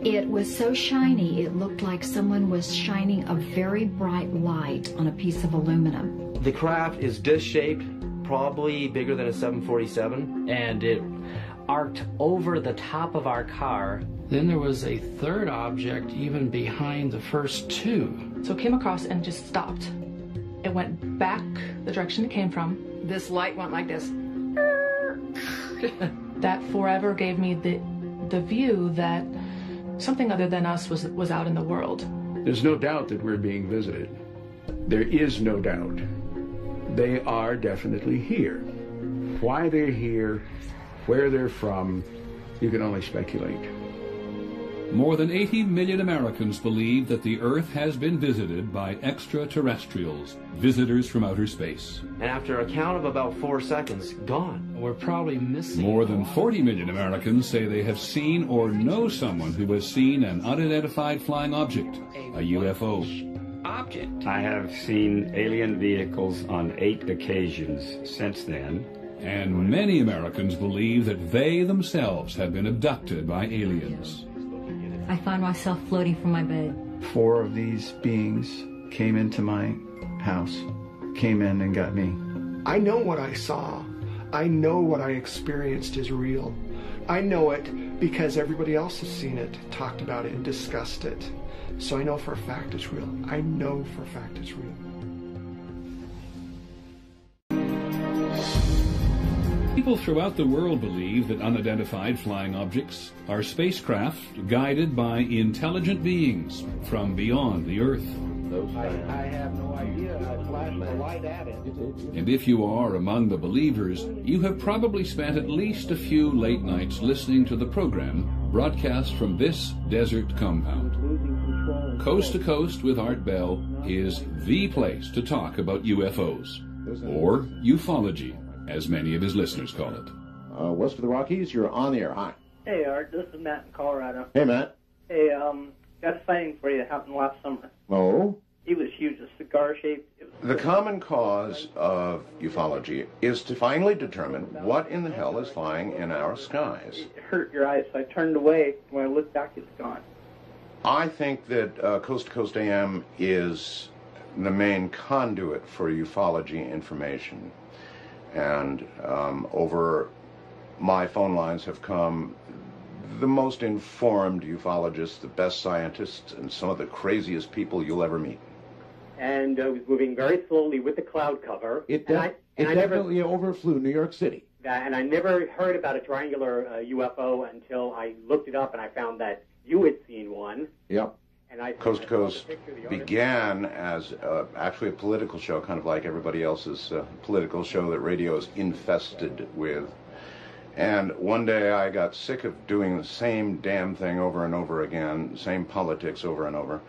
It was so shiny, it looked like someone was shining a very bright light on a piece of aluminum. The craft is disc-shaped, probably bigger than a 747. And it arced over the top of our car. Then there was a third object even behind the first two. So it came across and just stopped. It went back the direction it came from. This light went like this. That forever gave me the view that something other than us was out in the world. There's no doubt that we're being visited. There is no doubt. They are definitely here. Why they're here, where they're from, you can only speculate. More than 80 million Americans believe that the Earth has been visited by extraterrestrials, visitors from outer space. And after a count of about 4 seconds, gone. We're probably missing. More than 40 million Americans say they have seen or know someone who has seen an unidentified flying object, a UFO. Object. I have seen alien vehicles on 8 occasions since then. And many Americans believe that they themselves have been abducted by aliens. I find myself floating from my bed. 4 of these beings came into my house, came in and got me. I know what I saw. I know what I experienced is real. I know it because everybody else has seen it, talked about it, and discussed it. So I know for a fact it's real. I know for a fact it's real. People throughout the world believe that unidentified flying objects are spacecraft guided by intelligent beings from beyond the Earth. I have no idea. I flashed the light at it. And if you are among the believers, you have probably spent at least a few late nights listening to the program broadcast from this desert compound. Coast to Coast with Art Bell is the place to talk about UFOs, or ufology, as many of his listeners call it. West of the Rockies, you're on the air. Hi. Hey, Art. This is Matt in Colorado. Hey, Matt. Hey, got a sighting for you that happened last summer. Oh? He was huge, a cigar-shaped. The common cause of ufology is to finally determine what in the hell is flying in our skies. It hurt your eyes, so I turned away. When I looked back, it was gone. I think that Coast to Coast AM is the main conduit for ufology information. And over my phone lines have come the most informed ufologists, the best scientists, and some of the craziest people you'll ever meet. And it was moving very slowly with the cloud cover. It definitely overflew New York City. And I never heard about a triangular UFO until I looked it up and I found that you had seen one. Yep. And Coast to Coast began as actually a political show, kind of like everybody else's political show that radio is infested with. And one day I got sick of doing the same damn thing over and over again, same politics over and over.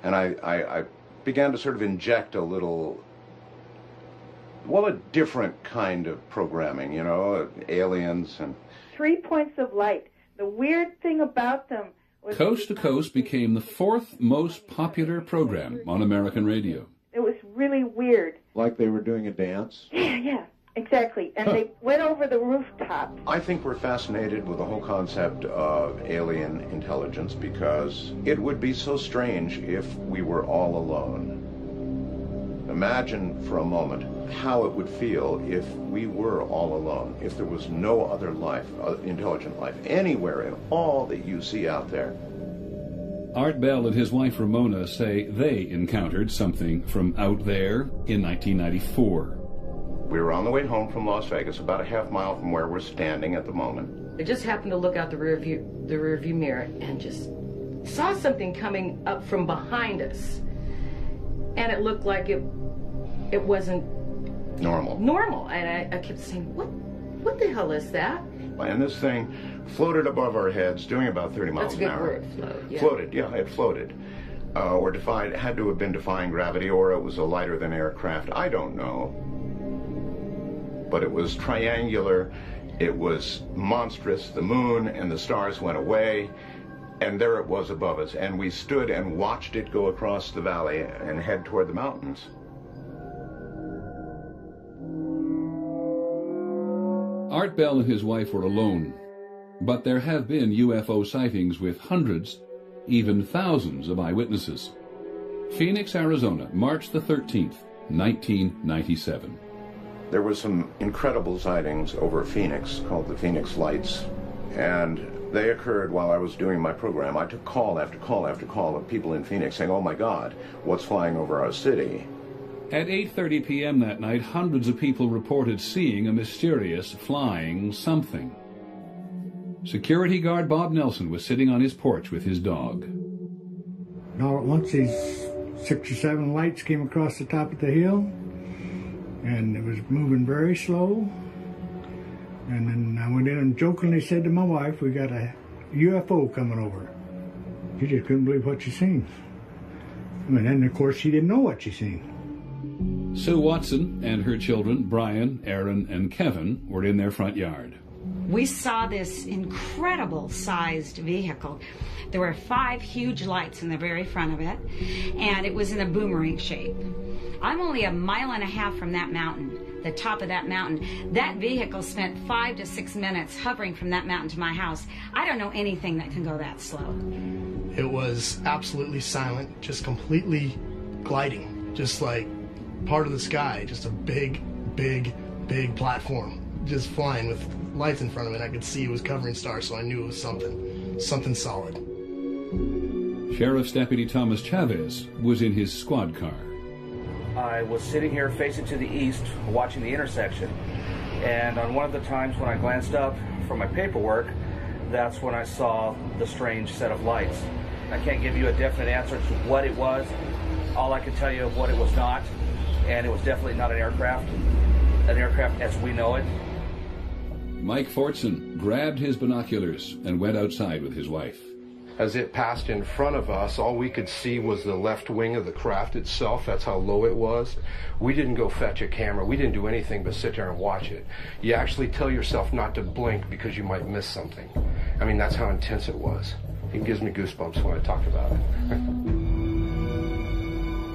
And I began to sort of inject a little, well, a different kind of programming, you know, aliens and... 3 points of light. The weird thing about them was... Coast to Coast became the 4th most popular program on American radio. It was really weird. Like they were doing a dance? Yeah, exactly. And they went over the rooftop. I think we're fascinated with the whole concept of alien intelligence because it would be so strange if we were all alone. Imagine for a moment how it would feel if we were all alone, if there was no other life, intelligent life, anywhere in all that you see out there. Art Bell and his wife Ramona say they encountered something from out there in 1994. We were on the way home from Las Vegas, about a half mile from where we're standing at the moment. I just happened to look out the rear view mirror and just saw something coming up from behind us. And it looked like it wasn't normal. And I kept saying, what the hell is that? And this thing floated above our heads, doing about 30 miles an hour. That's a good word, float. Yeah. Floated, yeah, it floated. Or had to have been defying gravity, or it was a lighter than aircraft. I don't know. But it was triangular, it was monstrous. The moon and the stars went away, and there it was above us. And we stood and watched it go across the valley and head toward the mountains. Art Bell and his wife were alone, but there have been UFO sightings with hundreds, even thousands of eyewitnesses. Phoenix, Arizona, March the 13th, 1997. There were some incredible sightings over Phoenix called the Phoenix Lights, and they occurred while I was doing my program. I took call after call after call of people in Phoenix saying, "Oh my God, what's flying over our city?" At 8:30 p.m. that night, hundreds of people reported seeing a mysterious flying something. Security guard Bob Nelson was sitting on his porch with his dog. All at once, these 6 or 7 lights came across the top of the hill, and it was moving very slow. And then I went in and jokingly said to my wife, "We got a UFO coming over." She just couldn't believe what she seen. And then, of course, she didn't know what she seen. Sue Watson and her children, Brian, Aaron, and Kevin, were in their front yard. We saw this incredible sized vehicle. There were 5 huge lights in the very front of it, and it was in a boomerang shape. I'm only a mile and a half from that mountain, the top of that mountain. That vehicle spent 5 to 6 minutes hovering from that mountain to my house. I don't know anything that can go that slow. It was absolutely silent, just completely gliding, just like part of the sky, just a big, big, big platform, just flying with lights in front of it. I could see it was covering stars, so I knew it was something solid. Sheriff's Deputy Thomas Chavez was in his squad car. I was sitting here facing to the east, watching the intersection, and on one of the times when I glanced up for my paperwork, that's when I saw the strange set of lights. I can't give you a definite answer to what it was. All I can tell you is what it was not, and it was definitely not an aircraft as we know it. Mike Fortson grabbed his binoculars and went outside with his wife. As it passed in front of us, all we could see was the left wing of the craft itself. That's how low it was. We didn't go fetch a camera. We didn't do anything but sit there and watch it. You actually tell yourself not to blink because you might miss something. I mean, that's how intense it was. It gives me goosebumps when I talk about it.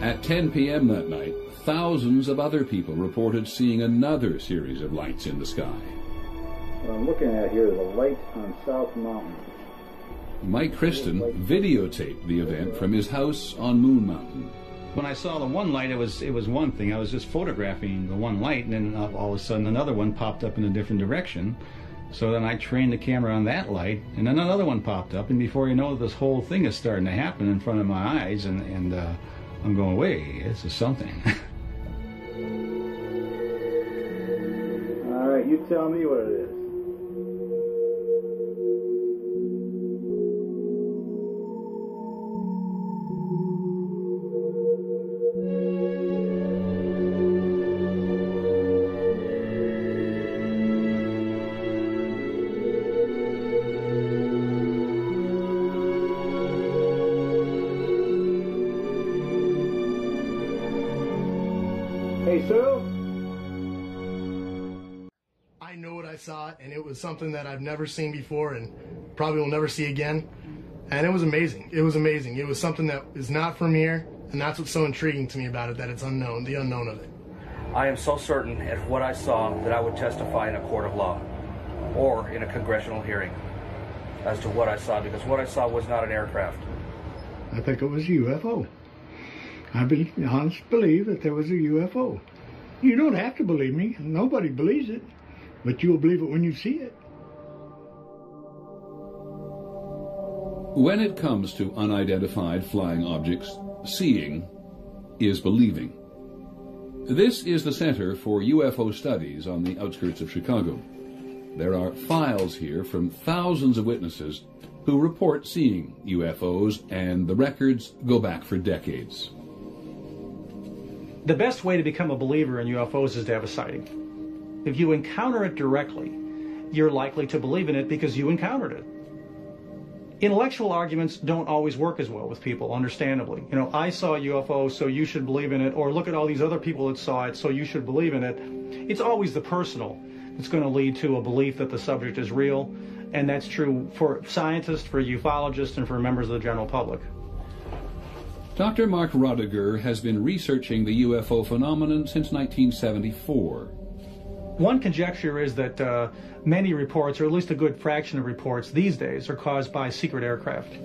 At 10 p.m. that night, thousands of other people reported seeing another series of lights in the sky. What I'm looking at here is a light on South Mountain. Mike Christen videotaped the event from his house on Moon Mountain. When I saw the one light, it was one thing. I was just photographing the one light, and then all of a sudden another one popped up in a different direction. So then I trained the camera on that light, and then another one popped up, and before you know it, this whole thing is starting to happen in front of my eyes, and I'm going, wait, this is something. All right, you tell me what it is. Hey, Sue? I know what I saw, and it was something that I've never seen before and probably will never see again. And it was amazing. It was amazing. It was something that is not from here, and that's what's so intriguing to me about it, that it's unknown, the unknown of it. I am so certain at what I saw that I would testify in a court of law or in a congressional hearing as to what I saw, because what I saw was not an aircraft. I think it was a UFO. I honestly believe that there was a UFO. You don't have to believe me. Nobody believes it. But you'll believe it when you see it. When it comes to unidentified flying objects, seeing is believing. This is the Center for UFO Studies on the outskirts of Chicago. There are files here from thousands of witnesses who report seeing UFOs, and the records go back for decades. The best way to become a believer in UFOs is to have a sighting. If you encounter it directly, you're likely to believe in it because you encountered it. Intellectual arguments don't always work as well with people, understandably. You know, I saw a UFO, so you should believe in it, or look at all these other people that saw it, so you should believe in it. It's always the personal that's going to lead to a belief that the subject is real, and that's true for scientists, for ufologists, and for members of the general public. Dr. Mark Rodiger has been researching the UFO phenomenon since 1974. One conjecture is that many reports, or at least a good fraction of reports these days, are caused by secret aircraft.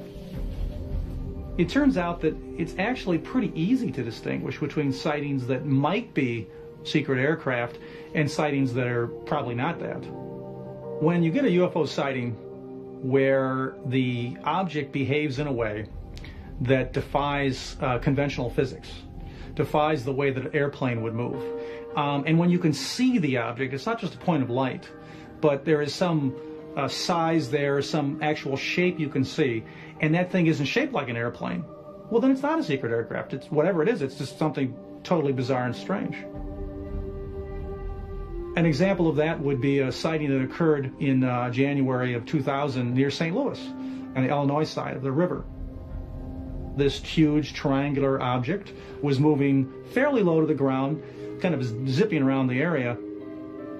It turns out that it's actually pretty easy to distinguish between sightings that might be secret aircraft and sightings that are probably not that. When you get a UFO sighting where the object behaves in a way that defies conventional physics, defies the way that an airplane would move, and when you can see the object, it's not just a point of light, but there is some size there, some actual shape you can see, and that thing isn't shaped like an airplane, well, then it's not a secret aircraft. It's whatever it is, it's just something totally bizarre and strange. An example of that would be a sighting that occurred in January of 2000 near St. Louis on the Illinois side of the river. This huge triangular object was moving fairly low to the ground, kind of zipping around the area.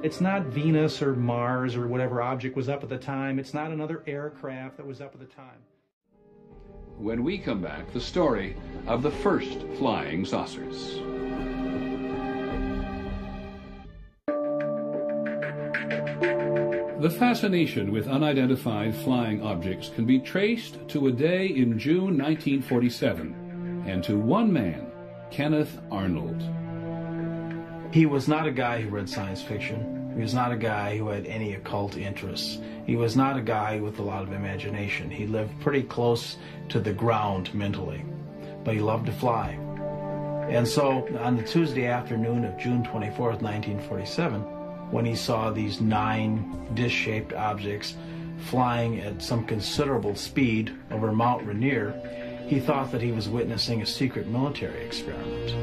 It's not Venus or Mars or whatever object was up at the time. It's not another aircraft that was up at the time. When we come back, the story of the first flying saucers. The fascination with unidentified flying objects can be traced to a day in June 1947 and to one man, Kenneth Arnold. He was not a guy who read science fiction. He was not a guy who had any occult interests. He was not a guy with a lot of imagination. He lived pretty close to the ground mentally, but he loved to fly. And so on the Tuesday afternoon of June 24th, 1947, when he saw these 9 dish-shaped objects flying at some considerable speed over Mount Rainier, he thought that he was witnessing a secret military experiment.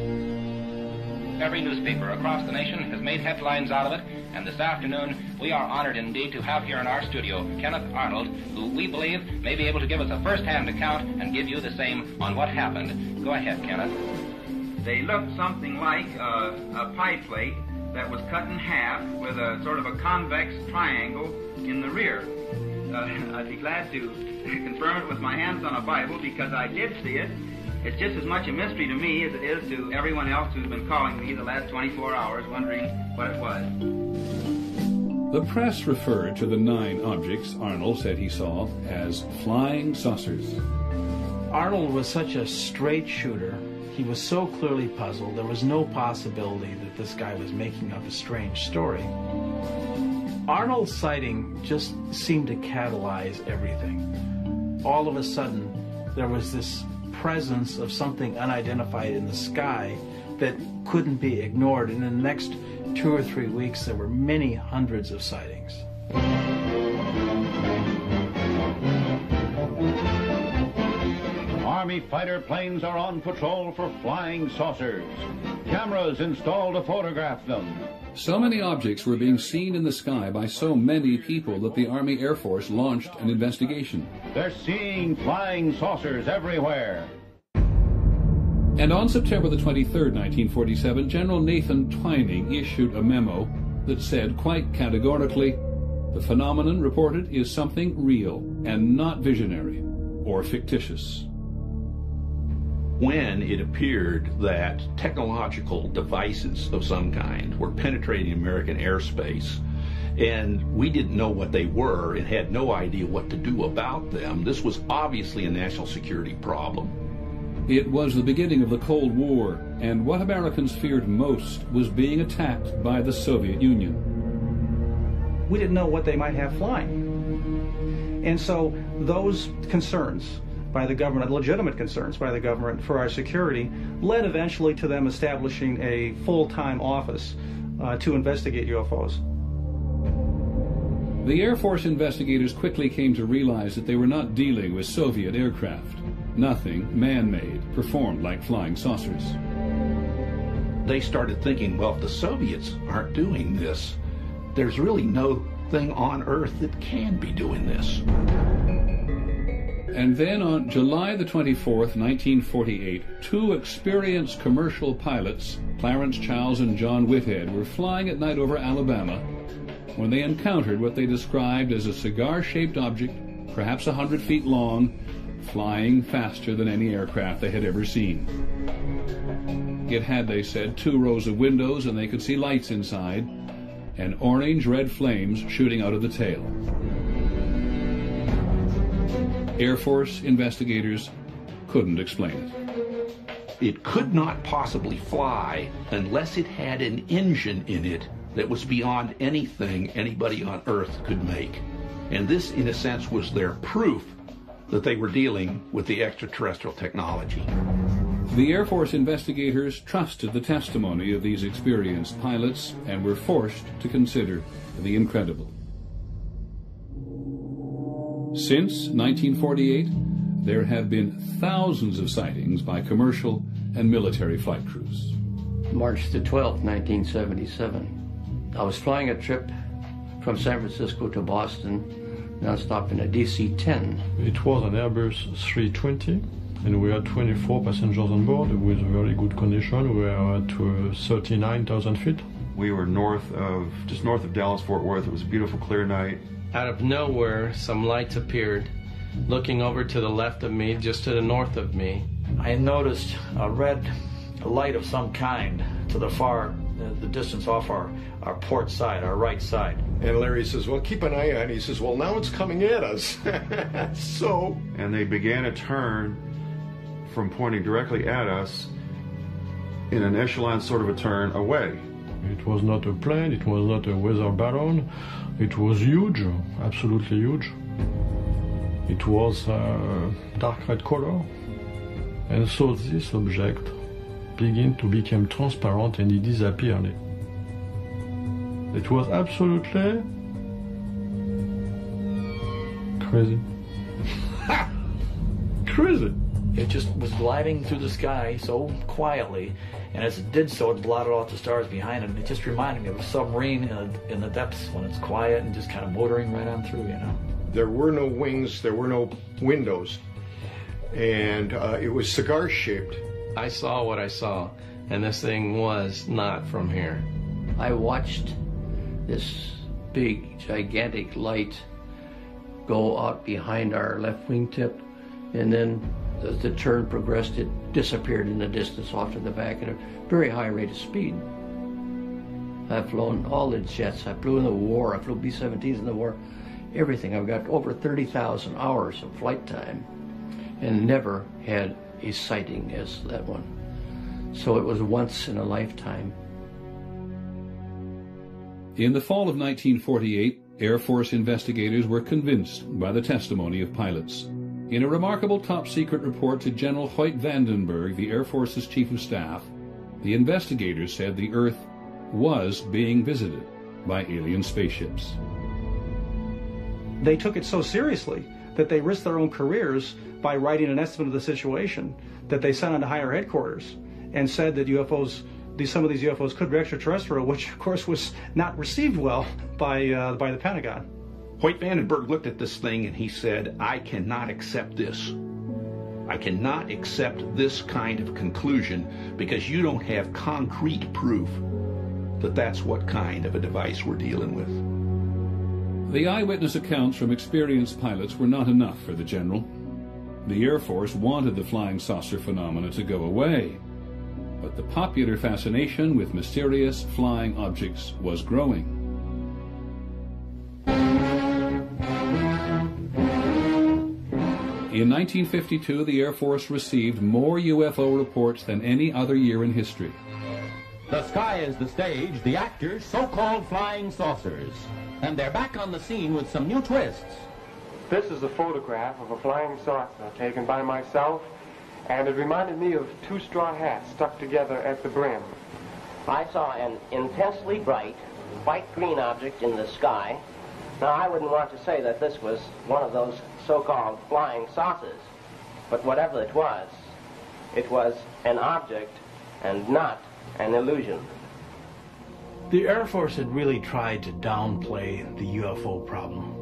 Every newspaper across the nation has made headlines out of it, and this afternoon we are honored indeed to have here in our studio Kenneth Arnold, who we believe may be able to give us a first-hand account and give you the same on what happened. Go ahead, Kenneth. They looked something like a pie plate that was cut in half with a sort of a convex triangle in the rear. I'd be glad to confirm it with my hands on a Bible because I did see it. It's just as much a mystery to me as it is to everyone else who's been calling me the last 24 hours wondering what it was. The press referred to the 9 objects Arnold said he saw as flying saucers. Arnold was such a straight shooter. He was so clearly puzzled. There was no possibility that this guy was making up a strange story. Arnold's sighting just seemed to catalyze everything. All of a sudden, there was this presence of something unidentified in the sky that couldn't be ignored. And in the next 2 or 3 weeks, there were many hundreds of sightings. Army fighter planes are on patrol for flying saucers. Cameras installed to photograph them. So many objects were being seen in the sky by so many people that the Army Air Force launched an investigation. They're seeing flying saucers everywhere. And on September the 23rd, 1947, General Nathan Twining issued a memo that said quite categorically, the phenomenon reported is something real and not visionary or fictitious. When it appeared that technological devices of some kind were penetrating American airspace, and we didn't know what they were and had no idea what to do about them, this was obviously a national security problem. It was the beginning of the Cold War, and what Americans feared most was being attacked by the Soviet Union. We didn't know what they might have flying. And so those concerns by the government, legitimate concerns by the government for our security, led eventually to them establishing a full-time office to investigate UFOs. The Air Force investigators quickly came to realize that they were not dealing with Soviet aircraft. Nothing man-made performed like flying saucers. They started thinking, well, if the Soviets aren't doing this, there's really no thing on Earth that can be doing this. And then on July the 24th, 1948, 2 experienced commercial pilots, Clarence Childs and John Whitehead, were flying at night over Alabama when they encountered what they described as a cigar-shaped object, perhaps 100 feet long, flying faster than any aircraft they had ever seen. It had, they said, 2 rows of windows and they could see lights inside, and orange-red flames shooting out of the tail. Air Force investigators couldn't explain it. It could not possibly fly unless it had an engine in it that was beyond anything anybody on Earth could make. And this, in a sense, was their proof that they were dealing with the extraterrestrial technology. The Air Force investigators trusted the testimony of these experienced pilots and were forced to consider the incredible. Since 1948, there have been thousands of sightings by commercial and military flight crews. March the 12th, 1977. I was flying a trip from San Francisco to Boston, non-stop in a DC-10. It was an Airbus 320, and we had 24 passengers on board with very good condition. We were at 39,000 feet. We were just north of Dallas-Fort Worth. It was a beautiful, clear night. Out of nowhere, some lights appeared. Looking over to the left of me, just to the north of me, I noticed a red light of some kind to the far, the distance off our port side, our right side. And Larry says, well, keep an eye on it. He says, well, now it's coming at us. And they began a turn from pointing directly at us in an echelon sort of a turn away. It was not a plane, it was not a weather balloon. It was huge, absolutely huge. It was dark red color. And so this object began to become transparent and it disappeared. It was absolutely crazy. Crazy. It just was gliding through the sky so quietly, and as it did so, it blotted out the stars behind it. And it just reminded me of a submarine in the depths when it's quiet and just kind of motoring right on through, you know. There were no wings, there were no windows, and it was cigar-shaped. I saw what I saw, and this thing was not from here. I watched this big, gigantic light go out behind our left wingtip, and then as the turn progressed, it disappeared in the distance off to the back at a very high rate of speed. I've flown all the jets. I flew in the war. I flew B-17s in the war. Everything. I've got over 30,000 hours of flight time and never had a sighting as that one. So it was once in a lifetime. In the fall of 1948, Air Force investigators were convinced by the testimony of pilots. In a remarkable top-secret report to General Hoyt Vandenberg, the Air Force's Chief of Staff, the investigators said the Earth was being visited by alien spaceships. They took it so seriously that they risked their own careers by writing an estimate of the situation that they sent on to higher headquarters and said that some of these UFOs could be extraterrestrial, which of course was not received well by the Pentagon. Hoyt Vandenberg looked at this thing and he said, I cannot accept this. I cannot accept this kind of conclusion because you don't have concrete proof that that's what kind of a device we're dealing with. The eyewitness accounts from experienced pilots were not enough for the general. The Air Force wanted the flying saucer phenomena to go away, but the popular fascination with mysterious flying objects was growing. In 1952, the Air Force received more UFO reports than any other year in history. The sky is the stage, the actors, so-called flying saucers. And they're back on the scene with some new twists. This is a photograph of a flying saucer taken by myself, and it reminded me of two straw hats stuck together at the brim. I saw an intensely bright, white-green object in the sky. Now, I wouldn't want to say that this was one of those so-called flying saucers, but whatever it was an object and not an illusion. The Air Force had really tried to downplay the UFO problem.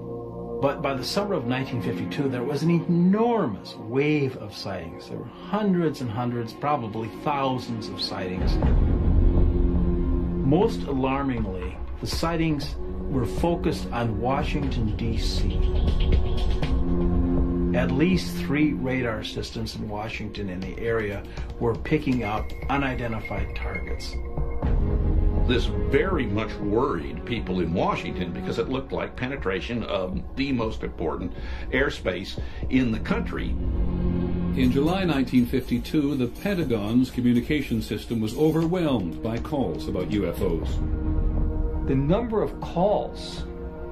But by the summer of 1952, there was an enormous wave of sightings. There were hundreds and hundreds, probably thousands of sightings. Most alarmingly, the sightings were focused on Washington, D.C. At least 3 radar systems in Washington and the area were picking up unidentified targets. This very much worried people in Washington because it looked like penetration of the most important airspace in the country. In July 1952, the Pentagon's communication system was overwhelmed by calls about UFOs. The number of calls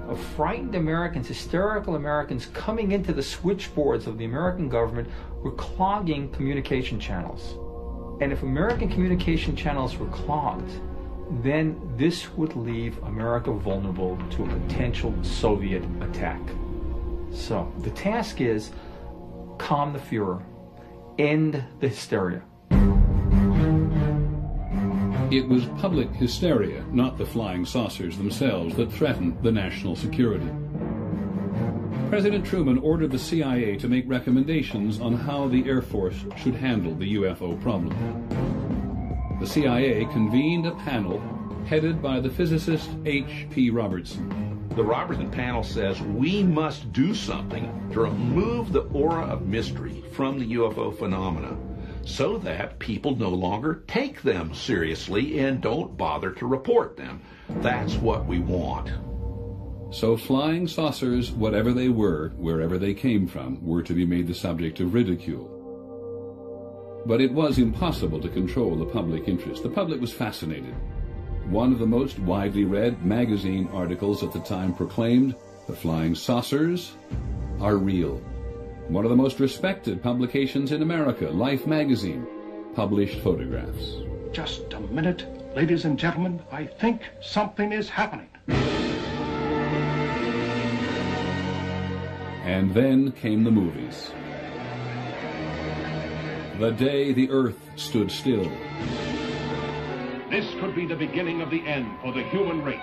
of frightened Americans, hysterical Americans coming into the switchboards of the American government were clogging communication channels. And if American communication channels were clogged, then this would leave America vulnerable to a potential Soviet attack. So the task is calm the Fuhrer, end the hysteria. It was public hysteria, not the flying saucers themselves, that threatened the national security. President Truman ordered the CIA to make recommendations on how the Air Force should handle the UFO problem. The CIA convened a panel headed by the physicist H.P. Robertson. The Robertson panel says we must do something to remove the aura of mystery from the UFO phenomena so that people no longer take them seriously and don't bother to report them. That's what we want. So flying saucers, whatever they were, wherever they came from, were to be made the subject of ridicule. But it was impossible to control the public interest. The public was fascinated. One of the most widely read magazine articles at the time proclaimed, "The flying saucers are real." One of the most respected publications in America, Life magazine, published photographs. Just a minute, ladies and gentlemen. I think something is happening. And then came the movies. The day the Earth stood still. This could be the beginning of the end for the human race.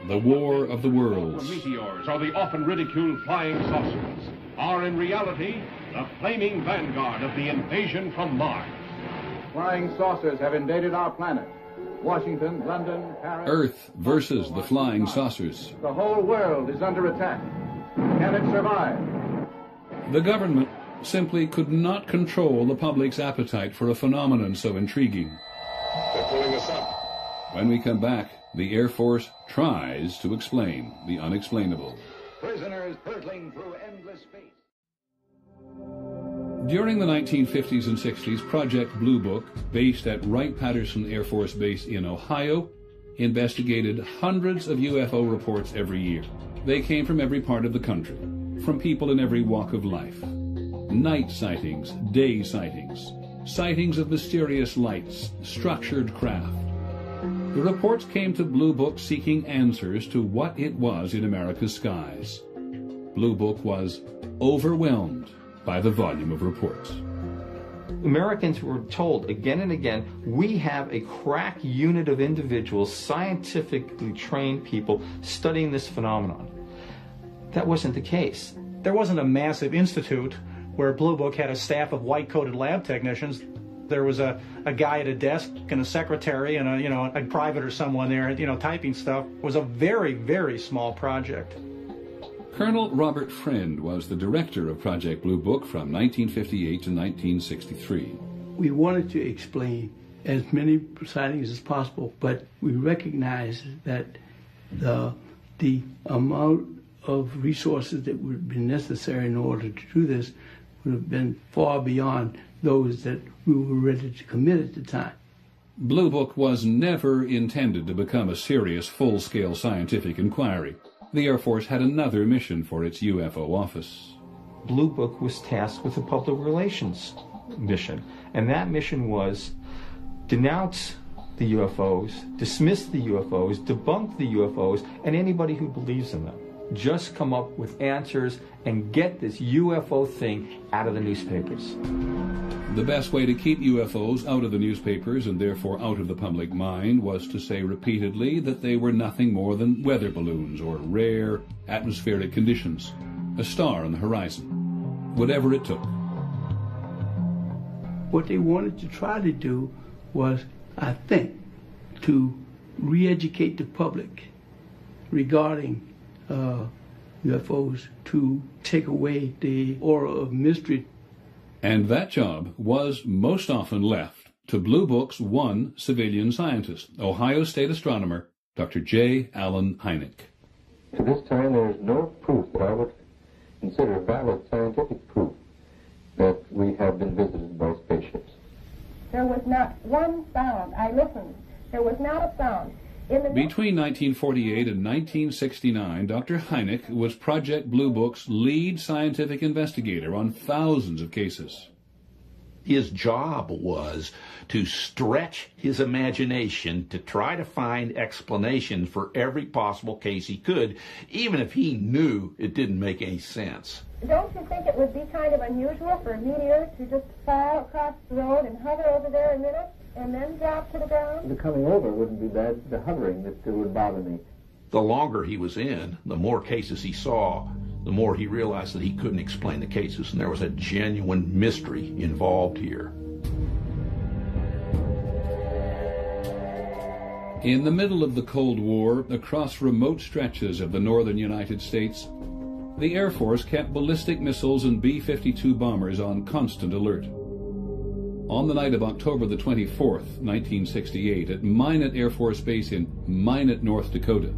The War of the Worlds. The meteors, or the often ridiculed flying saucers, are in reality the flaming vanguard of the invasion from Mars. Flying saucers have invaded our planet. Washington, London, Paris... Earth versus the flying saucers. The whole world is under attack. Can it survive? The government simply could not control the public's appetite for a phenomenon so intriguing. They're pulling us up. When we come back, the Air Force tries to explain the unexplainable. Prisoners hurtling through endless space. During the 1950s and 60s, Project Blue Book, based at Wright-Patterson Air Force Base in Ohio, investigated hundreds of UFO reports every year. They came from every part of the country, from people in every walk of life. Night sightings, day sightings, sightings of mysterious lights, structured craft. The reports came to Blue Book seeking answers to what it was in America's skies. Blue Book was overwhelmed by the volume of reports. Americans were told again and again, we have a crack unit of individuals, scientifically trained people studying this phenomenon. That wasn't the case. There wasn't a massive institute where Blue Book had a staff of white-coated lab technicians. There was a guy at a desk and a secretary and a private or someone there, typing stuff. It was a very, very small project. Colonel Robert Friend was the director of Project Blue Book from 1958 to 1963. We wanted to explain as many sightings as possible, but we recognized that the amount of resources that would have been necessary in order to do this would have been far beyond those that we were ready to commit at the time. Blue Book was never intended to become a serious, full-scale scientific inquiry. The Air Force had another mission for its UFO office. Blue Book was tasked with a public relations mission, and that mission was denounce the UFOs, dismiss the UFOs, debunk the UFOs, and anybody who believes in them. Just come up with answers and get this UFO thing out of the newspapers. The best way to keep UFOs out of the newspapers and therefore out of the public mind was to say repeatedly that they were nothing more than weather balloons or rare atmospheric conditions, a star on the horizon, whatever it took. What they wanted to try to do was, I think, to re-educate the public regarding UFOs, to take away the aura of mystery. And that job was most often left to Blue Book's one civilian scientist, Ohio State astronomer Dr. J. Allen Hynek. To this time, there is no proof that I would consider valid scientific proof that we have been visited by spaceships. There was not one sound. I listened. There was not a sound. Between 1948 and 1969, Dr. Hynek was Project Blue Book's lead scientific investigator on thousands of cases. His job was to stretch his imagination to try to find explanations for every possible case he could, even if he knew it didn't make any sense. Don't you think it would be kind of unusual for a meteor to just fly across the road and hover over there a minute and then drop to the ground? The coming over wouldn't be bad. The hovering that would bother me. The longer he was in, the more cases he saw, the more he realized that he couldn't explain the cases, and there was a genuine mystery involved here. In the middle of the Cold War, across remote stretches of the northern United States, the Air Force kept ballistic missiles and B-52 bombers on constant alert. On the night of October the 24th, 1968, at Minot Air Force Base in Minot, North Dakota,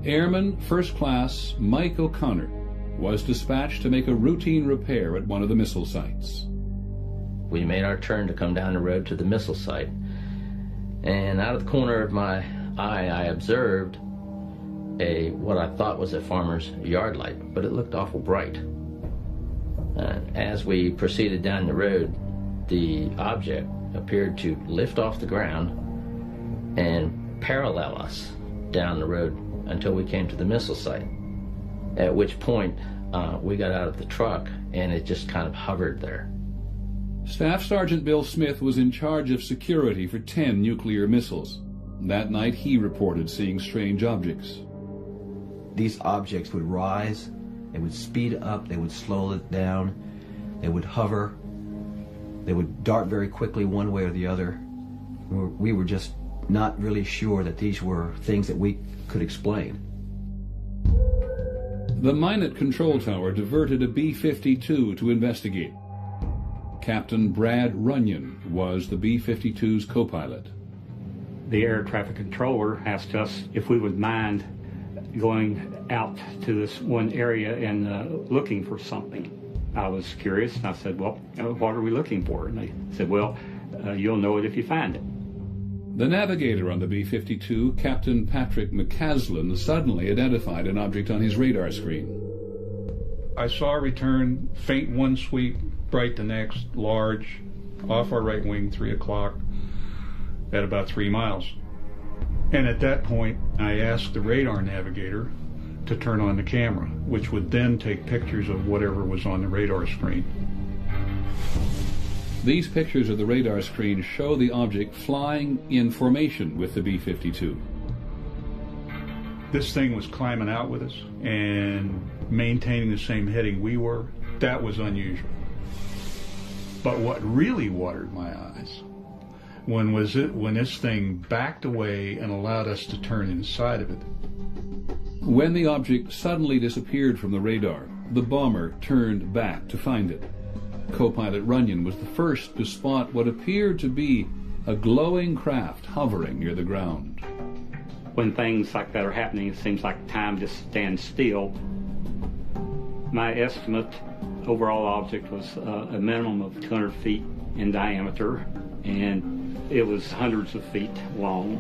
Airman First Class Mike O'Connor was dispatched to make a routine repair at one of the missile sites. We made our turn to come down the road to the missile site, and out of the corner of my eye I observed what I thought was a farmer's yard light, but it looked awful bright. As we proceeded down the road, the object appeared to lift off the ground and parallel us down the road until we came to the missile site, at which point we got out of the truck and it just kind of hovered there. Staff Sergeant Bill Smith was in charge of security for 10 nuclear missiles. That night he reported seeing strange objects. These objects would rise, they would speed up, they would slow it down, they would hover, they would dart very quickly one way or the other. We were just not really sure that these were things that we could explain. The Minot control tower diverted a B-52 to investigate. Captain Brad Runyon was the B-52's co-pilot. The air traffic controller asked us if we would mind going out to this one area and looking for something. I was curious, and I said, well, what are we looking for? And they said, well, you'll know it if you find it. The navigator on the B-52, Captain Patrick McCaslin, suddenly identified an object on his radar screen. I saw a return, faint one sweep, bright the next, large, off our right wing, 3 o'clock, at about 3 miles. And at that point, I asked the radar navigator to turn on the camera, which would then take pictures of whatever was on the radar screen. These pictures of the radar screen show the object flying in formation with the B-52. This thing was climbing out with us and maintaining the same heading we were. That was unusual. But what really watered my eyes when this thing backed away and allowed us to turn inside of it. When the object suddenly disappeared from the radar, the bomber turned back to find it. Co-pilot Runyon was the first to spot what appeared to be a glowing craft hovering near the ground. When things like that are happening, it seems like time just stands still. My estimate, overall object was a minimum of 200 feet in diameter, and it was hundreds of feet long.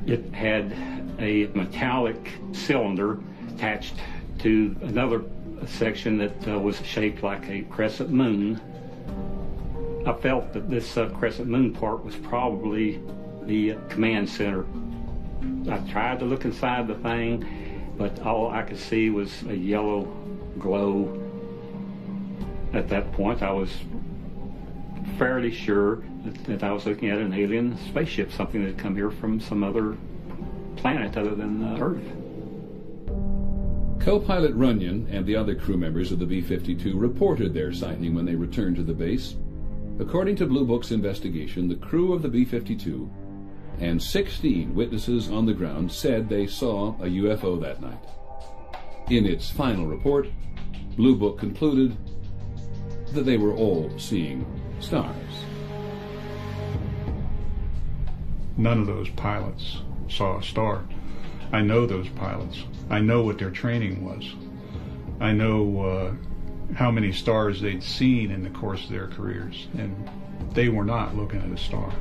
It had a metallic cylinder attached to another section that was shaped like a crescent moon. I felt that this crescent moon part was probably the command center. I tried to look inside the thing, but all I could see was a yellow glow. At that point, I was fairly sure that I was looking at an alien spaceship, something that had come here from some other planet other than Earth. Co-pilot Runyon and the other crew members of the B-52 reported their sighting when they returned to the base. According to Blue Book's investigation, the crew of the B-52 and 16 witnesses on the ground said they saw a UFO that night. In its final report, Blue Book concluded that they were all seeing stars. None of those pilots saw a star. I know those pilots. I know what their training was. I know how many stars they'd seen in the course of their careers, and they were not looking at a star.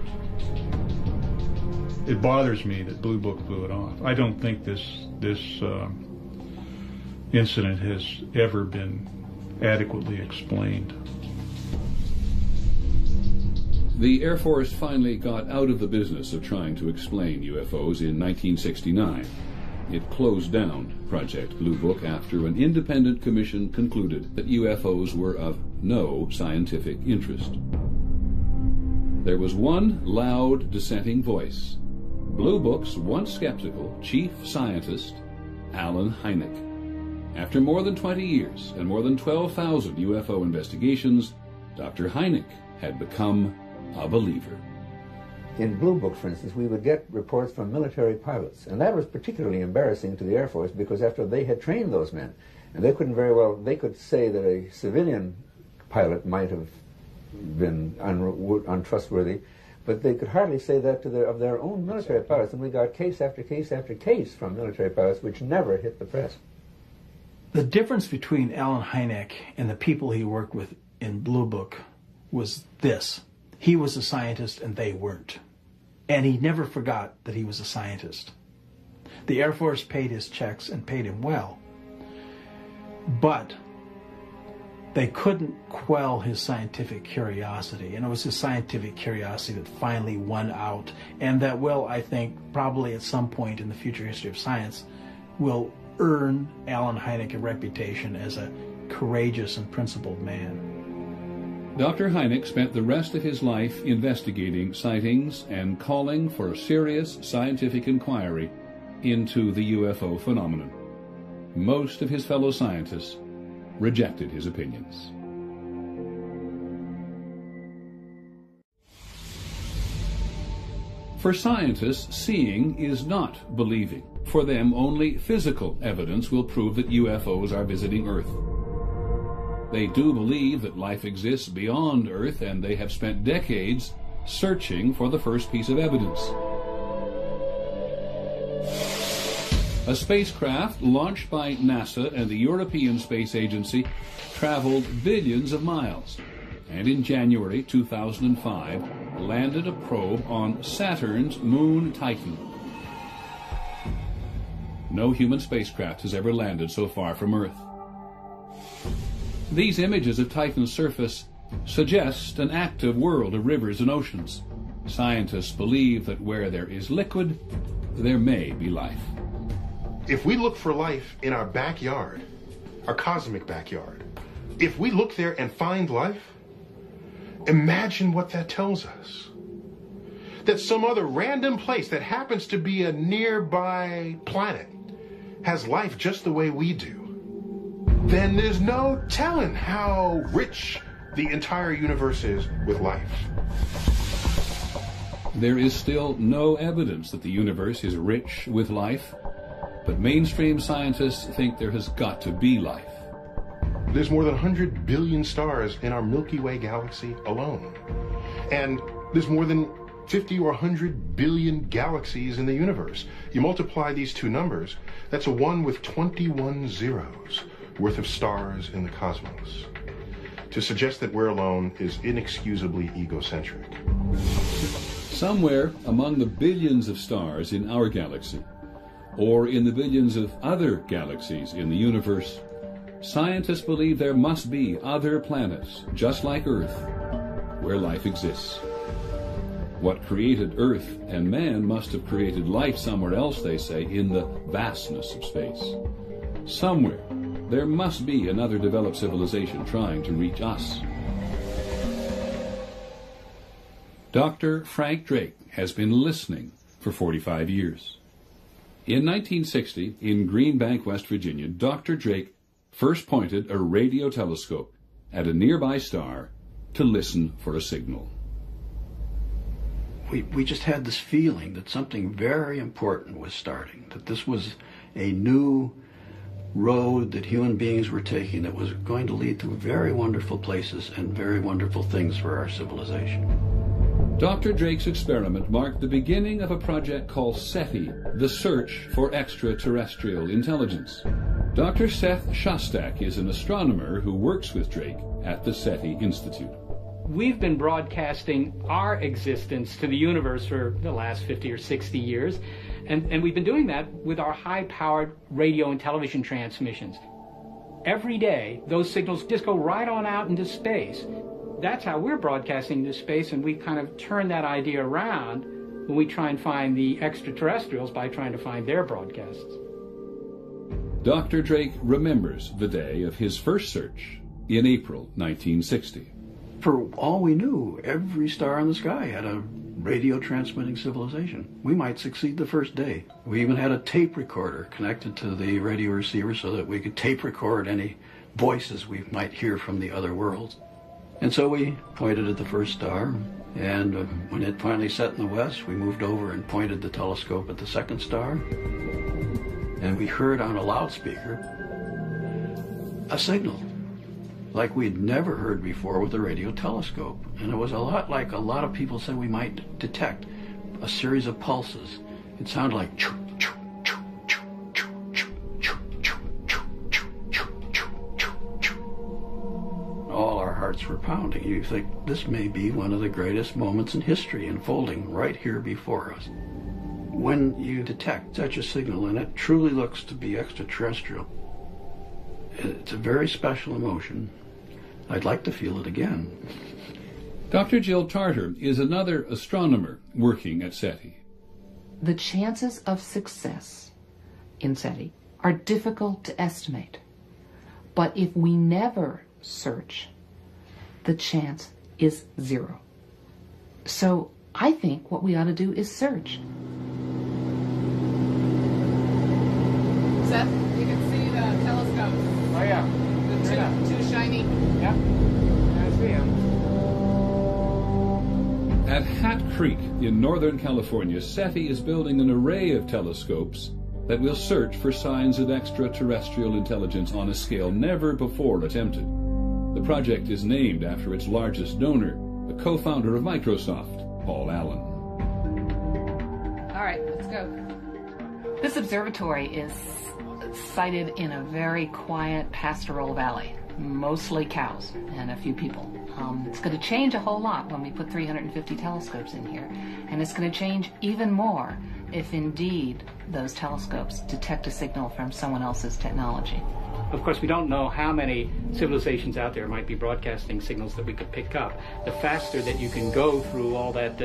It bothers me that Blue Book blew it off. I don't think this incident has ever been adequately explained. The Air Force finally got out of the business of trying to explain UFOs in 1969. It closed down Project Blue Book after an independent commission concluded that UFOs were of no scientific interest. There was one loud dissenting voice: Blue Book's once skeptical chief scientist, Allen Hynek. After more than 20 years and more than 12,000 UFO investigations, Dr. Hynek had become a believer. In Blue Book, for instance, we would get reports from military pilots, and that was particularly embarrassing to the Air Force because after they had trained those men, and they couldn't very well, they could say that a civilian pilot might have been untrustworthy, but they could hardly say that to of their own military pilots, and we got case after case after case from military pilots which never hit the press. The difference between Allen Hynek and the people he worked with in Blue Book was this: he was a scientist and they weren't. And he never forgot that he was a scientist. The Air Force paid his checks and paid him well. But they couldn't quell his scientific curiosity. And it was his scientific curiosity that finally won out. And that will, I think, probably at some point in the future history of science, will earn Allen Hynek a reputation as a courageous and principled man. Dr. Hynek spent the rest of his life investigating sightings and calling for a serious scientific inquiry into the UFO phenomenon. Most of his fellow scientists rejected his opinions. For scientists, seeing is not believing. For them, only physical evidence will prove that UFOs are visiting Earth. They do believe that life exists beyond Earth, and they have spent decades searching for the first piece of evidence. A spacecraft launched by NASA and the European Space Agency traveled billions of miles, and in January 2005 landed a probe on Saturn's moon Titan. No human spacecraft has ever landed so far from Earth. These images of Titan's surface suggest an active world of rivers and oceans. Scientists believe that where there is liquid, there may be life. If we look for life in our backyard, our cosmic backyard, if we look there and find life, imagine what that tells us. That some other random place that happens to be a nearby planet has life just the way we do. Then there's no telling how rich the entire universe is with life. There is still no evidence that the universe is rich with life, but mainstream scientists think there has got to be life. There's more than 100 billion stars in our Milky Way galaxy alone. And there's more than 50 or 100 billion galaxies in the universe. You multiply these two numbers, that's a 1 with 21 zeros worth of stars in the cosmos. To suggest that we're alone is inexcusably egocentric. Somewhere among the billions of stars in our galaxy, or in the billions of other galaxies in the universe, scientists believe there must be other planets, just like Earth, where life exists. What created Earth and man must have created life somewhere else, they say, in the vastness of space. Somewhere there must be another developed civilization trying to reach us. Dr. Frank Drake has been listening for 45 years. In 1960, in Green Bank, West Virginia, Dr. Drake first pointed a radio telescope at a nearby star to listen for a signal. We just had this feeling that something very important was starting, that this was a new road that human beings were taking that was going to lead to very wonderful places and very wonderful things for our civilization. Dr. Drake's experiment marked the beginning of a project called SETI, the Search for Extraterrestrial Intelligence. Dr. Seth Shostak is an astronomer who works with Drake at the SETI Institute. We've been broadcasting our existence to the universe for the last 50 or 60 years, and we've been doing that with our high-powered radio and television transmissions. Every day, those signals just go right on out into space. That's how we're broadcasting into space, and we kind of turn that idea around when we try and find the extraterrestrials by trying to find their broadcasts. Dr. Drake remembers the day of his first search in April 1960. For all we knew, every star in the sky had a radio transmitting civilization. We might succeed the first day. We even had a tape recorder connected to the radio receiver so that we could tape record any voices we might hear from the other worlds. And so we pointed at the first star, and when it finally set in the west, we moved over and pointed the telescope at the second star, and we heard on a loudspeaker a signal like we'd never heard before with a radio telescope. And it was a lot like a lot of people said we might detect, a series of pulses. It sounded like choo, choo, choo, choo, choo, choo, choo, choo, choo, choo, choo, choo. All our hearts were pounding. You think this may be one of the greatest moments in history unfolding right here before us. When you detect such a signal, and it truly looks to be extraterrestrial, it's a very special emotion. I'd like to feel it again. Dr. Jill Tarter is another astronomer working at SETI. The chances of success in SETI are difficult to estimate. But if we never search, the chance is 0. So I think what we ought to do is search. Seth, you can see the telescope. Oh, yeah. Too shiny. Yeah. I see him. At Hat Creek in Northern California, SETI is building an array of telescopes that will search for signs of extraterrestrial intelligence on a scale never before attempted. The project is named after its largest donor, the co-founder of Microsoft, Paul Allen. All right, let's go. This observatory is sited in a very quiet pastoral valley, mostly cows and a few people. It's going to change a whole lot when we put 350 telescopes in here, and it's going to change even more if indeed those telescopes detect a signal from someone else's technology. Of course, we don't know how many civilizations out there might be broadcasting signals that we could pick up. The faster that you can go through all that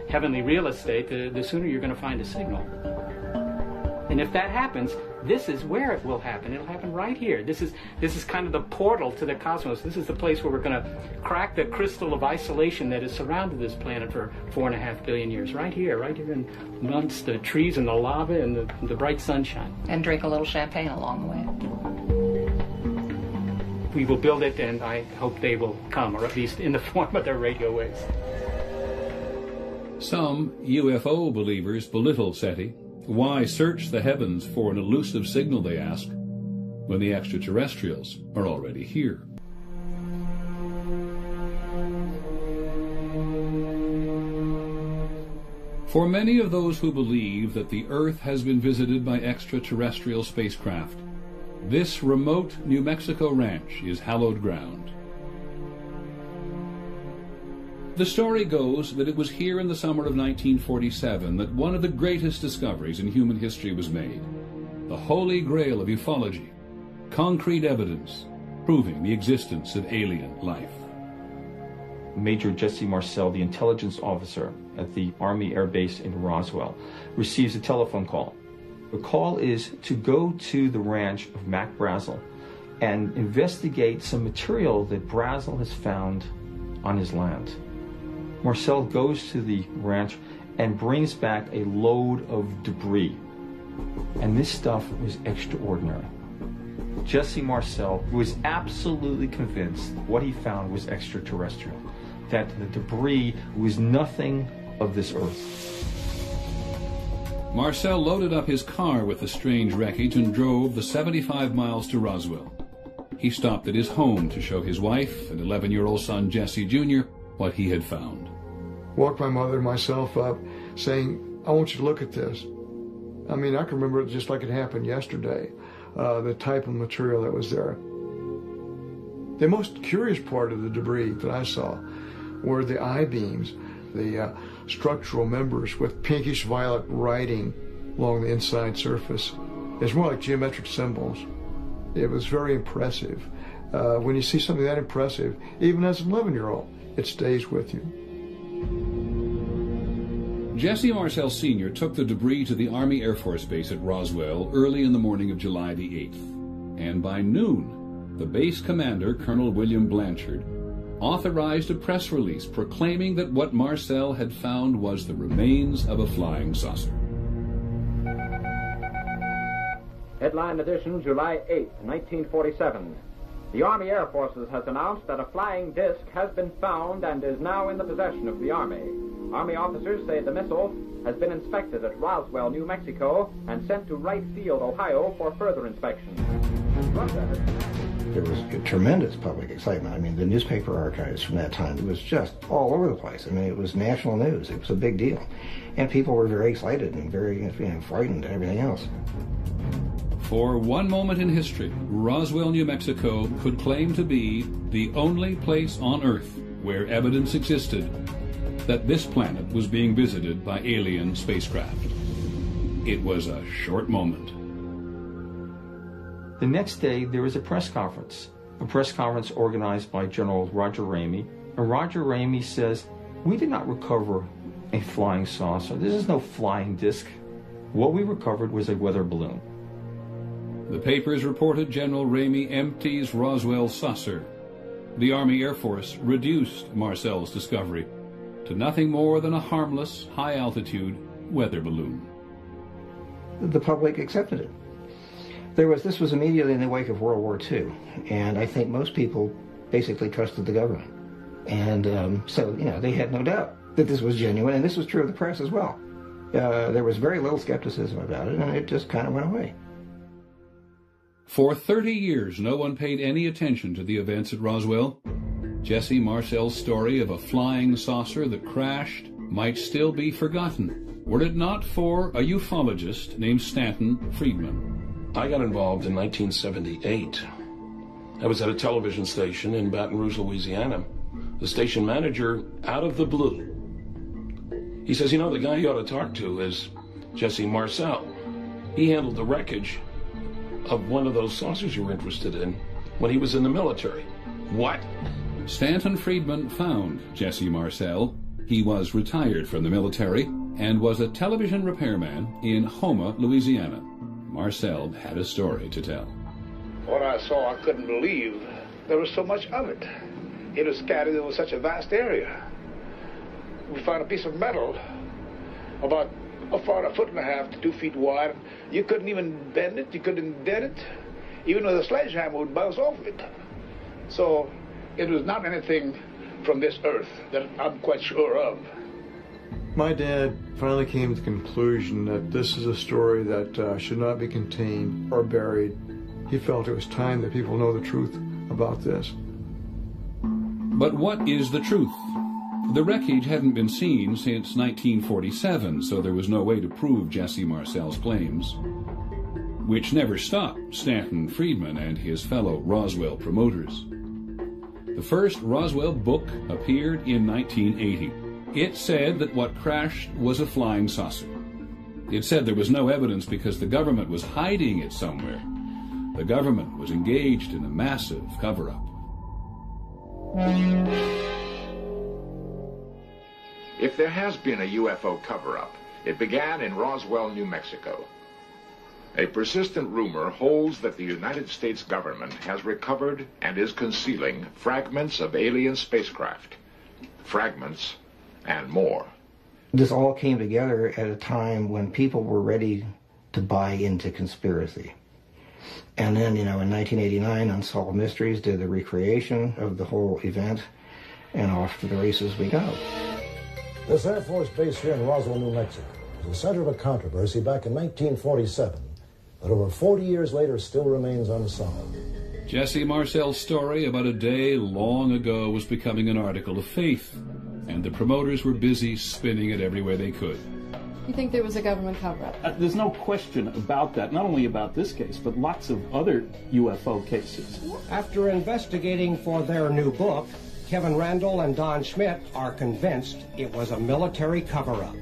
heavenly real estate, the sooner you're going to find a signal. And if that happens, this is where it will happen. It'll happen right here. This is kind of the portal to the cosmos. This is the place where we're going to crack the crystal of isolation that has surrounded this planet for 4.5 billion years. Right here amongst the trees and the lava and the bright sunshine. And drink a little champagne along the way. We will build it, and I hope they will come, or at least in the form of their radio waves. Some UFO believers belittle SETI. Why search the heavens for an elusive signal, they ask, when the extraterrestrials are already here? For many of those who believe that the Earth has been visited by extraterrestrial spacecraft, this remote New Mexico ranch is hallowed ground. The story goes that it was here in the summer of 1947 that one of the greatest discoveries in human history was made. The holy grail of ufology, concrete evidence proving the existence of alien life. Major Jesse Marcel, the intelligence officer at the Army Air Base in Roswell, receives a telephone call. The call is to go to the ranch of Mac Brazel and investigate some material that Brazel has found on his land. Marcel goes to the ranch and brings back a load of debris. And this stuff was extraordinary. Jesse Marcel was absolutely convinced what he found was extraterrestrial, that the debris was nothing of this Earth. Marcel loaded up his car with the strange wreckage and drove the 75 miles to Roswell. He stopped at his home to show his wife and 11-year-old son Jesse Jr. what he had found. Woke my mother and myself up saying, I want you to look at this. I mean, I can remember it just like it happened yesterday. the type of material that was there. The most curious part of the debris that I saw were the I-beams, the structural members with pinkish violet writing along the inside surface. It's more like geometric symbols. It was very impressive. When you see something that impressive, even as an 11-year-old, it stays with you. Jesse Marcel Sr. took the debris to the Army Air Force Base at Roswell early in the morning of July the 8th. And by noon, the base commander, Colonel William Blanchard, authorized a press release proclaiming that what Marcel had found was the remains of a flying saucer. Headline edition, July 8, 1947. The Army Air Forces has announced that a flying disc has been found and is now in the possession of the Army. Army officers say the missile has been inspected at Roswell, New Mexico, and sent to Wright Field, Ohio, for further inspection. There was tremendous public excitement. I mean, the newspaper archives from that time, it was just all over the place. I mean, it was national news. It was a big deal. And people were very excited and very frightened and everything else. For one moment in history, Roswell, New Mexico could claim to be the only place on Earth where evidence existed that this planet was being visited by alien spacecraft. It was a short moment. The next day, there was a press conference organized by General Roger Ramey. And Roger Ramey says, "We did not recover a flying saucer. This is no flying disc. What we recovered was a weather balloon." The papers reported General Ramey empties Roswell saucer. The Army Air Force reduced Marcel's discovery to nothing more than a harmless, high-altitude weather balloon. The public accepted it. This was immediately in the wake of World War II, and I think most people basically trusted the government. And so, they had no doubt that this was genuine, and this was true of the press as well. There was very little skepticism about it, and it just kind of went away. For 30 years, no one paid any attention to the events at Roswell. Jesse Marcel's story of a flying saucer that crashed might still be forgotten, were it not for a ufologist named Stanton Friedman. I got involved in 1978. I was at a television station in Baton Rouge, Louisiana. The station manager, out of the blue, he says, the guy you ought to talk to is Jesse Marcel. He handled the wreckage of one of those saucers you were interested in when he was in the military. What? Stanton Friedman found Jesse Marcel. He was retired from the military and was a television repairman in Houma, Louisiana. Marcel had a story to tell. What I saw, I couldn't believe there was so much of it. It was scattered over such a vast area. We found a piece of metal about a 1.5 to 2 feet wide. You couldn't even bend it, you couldn't dent it. Even with a sledgehammer would bounce off it. So it was not anything from this earth that I'm quite sure of. My dad finally came to the conclusion that this is a story that should not be contained or buried. He felt it was time that people know the truth about this. But what is the truth? The wreckage hadn't been seen since 1947, so there was no way to prove Jesse Marcel's claims, which never stopped Stanton Friedman and his fellow Roswell promoters. The first Roswell book appeared in 1980. It said that what crashed was a flying saucer. It said there was no evidence because the government was hiding it somewhere. The government was engaged in a massive cover-up. If there has been a UFO cover-up, it began in Roswell, New Mexico. A persistent rumor holds that the United States government has recovered and is concealing fragments of alien spacecraft. Fragments and more. This all came together at a time when people were ready to buy into conspiracy. And then, in 1989, Unsolved Mysteries did the recreation of the whole event, and off to the races we go. This Air Force base here in Roswell, New Mexico, was the center of a controversy back in 1947 that over 40 years later still remains unsolved. Jesse Marcel's story about a day long ago was becoming an article of faith, and the promoters were busy spinning it every way they could. You think there was a government cover-up? There's no question about that, not only about this case, but lots of other UFO cases. After investigating for their new book, Kevin Randall and Don Schmidt are convinced it was a military cover-up.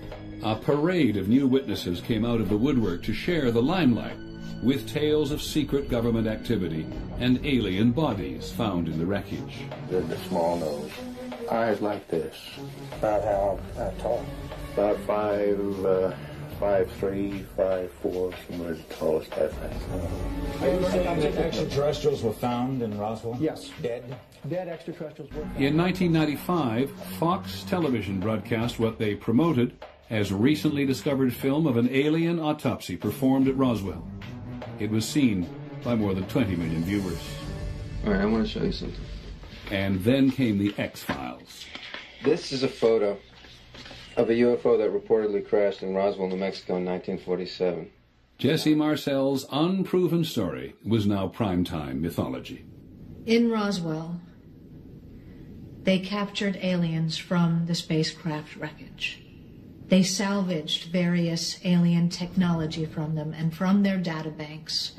A parade of new witnesses came out of the woodwork to share the limelight with tales of secret government activity and alien bodies found in the wreckage. The small nose, eyes like this, about how tall? About 5'3", 5'4", somewhere the tallest I think. Are you saying that extraterrestrials were found in Roswell? Yes. Dead? Dead extraterrestrials were found. In 1995, Fox Television broadcast what they promoted as recently discovered film of an alien autopsy performed at Roswell. It was seen by more than 20 million viewers. All right, I want to show you something. And then came the X-Files. This is a photo of a UFO that reportedly crashed in Roswell, New Mexico in 1947. Jesse Marcel's unproven story was now primetime mythology. In Roswell, they captured aliens from the spacecraft wreckage. They salvaged various alien technology from them, and from their databanks,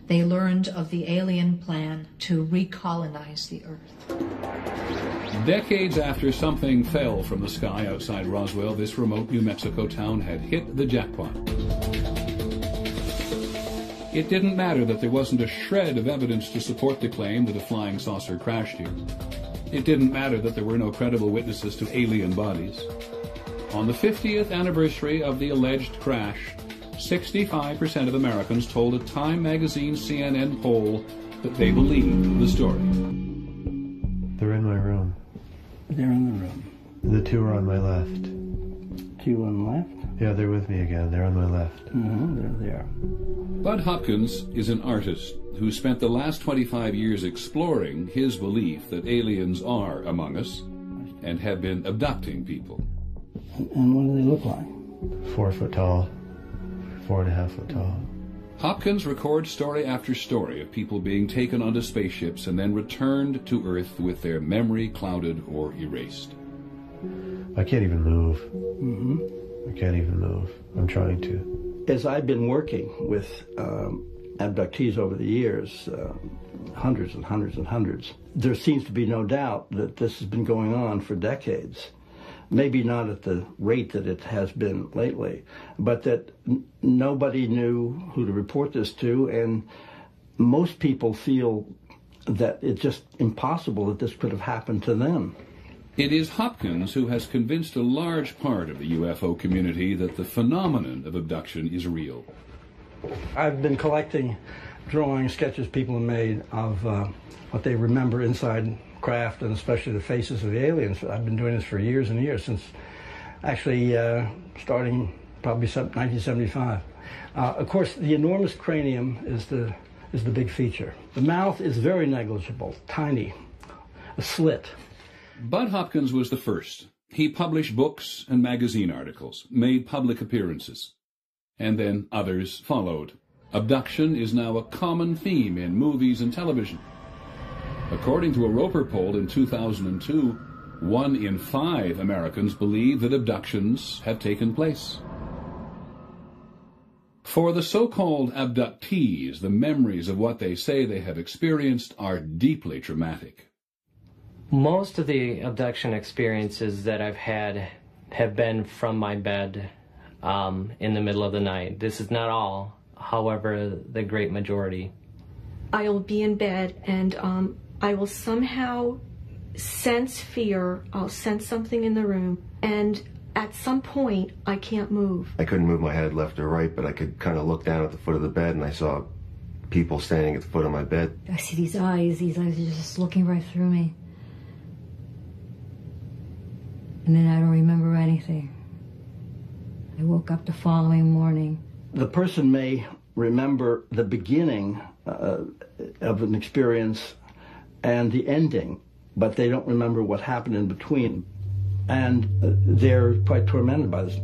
they learned of the alien plan to recolonize the Earth. Decades after something fell from the sky outside Roswell, this remote New Mexico town had hit the jackpot. It didn't matter that there wasn't a shred of evidence to support the claim that a flying saucer crashed here. It didn't matter that there were no credible witnesses to alien bodies. On the 50th anniversary of the alleged crash, 65% of Americans told a Time magazine CNN poll that they believed the story. They're in my room. They're in the room. The two are on my left. Two on the left? Yeah, they're with me again. They're on my left. There they are. Bud Hopkins is an artist who spent the last 25 years exploring his belief that aliens are among us and have been abducting people. And what do they look like? 4 foot tall, 4.5 foot tall. Hopkins records story after story of people being taken onto spaceships and then returned to Earth with their memory clouded or erased. I can't even move. I can't even move. I'm trying to. As I've been working with abductees over the years, hundreds and hundreds and hundreds, there seems to be no doubt that this has been going on for decades. Maybe not at the rate that it has been lately, but that nobody knew who to report this to, and most people feel that it's just impossible that this could have happened to them. It is Hopkins who has convinced a large part of the UFO community that the phenomenon of abduction is real. I've been collecting drawings, sketches people have made of what they remember inside craft, and especially the faces of the aliens. I've been doing this for years and years, since actually starting probably 1975. Of course, the enormous cranium is the big feature. The mouth is very negligible, tiny, a slit. Bud Hopkins was the first. He published books and magazine articles, made public appearances, and then others followed. Abduction is now a common theme in movies and television. According to a Roper poll in 2002, 1 in 5 Americans believe that abductions have taken place. For the so-called abductees, the memories of what they say they have experienced are deeply traumatic. Most of the abduction experiences that I've had have been from my bed in the middle of the night. This is not all, however, the great majority. I'll be in bed and I will somehow sense fear. I'll sense something in the room, and at some point I can't move. I couldn't move my head left or right, but I could kind of look down at the foot of the bed, and I saw people standing at the foot of my bed. I see these eyes are just looking right through me. And then I don't remember anything. I woke up the following morning. The person may remember the beginning of an experience and the ending, but they don't remember what happened in between. And they're quite tormented by this.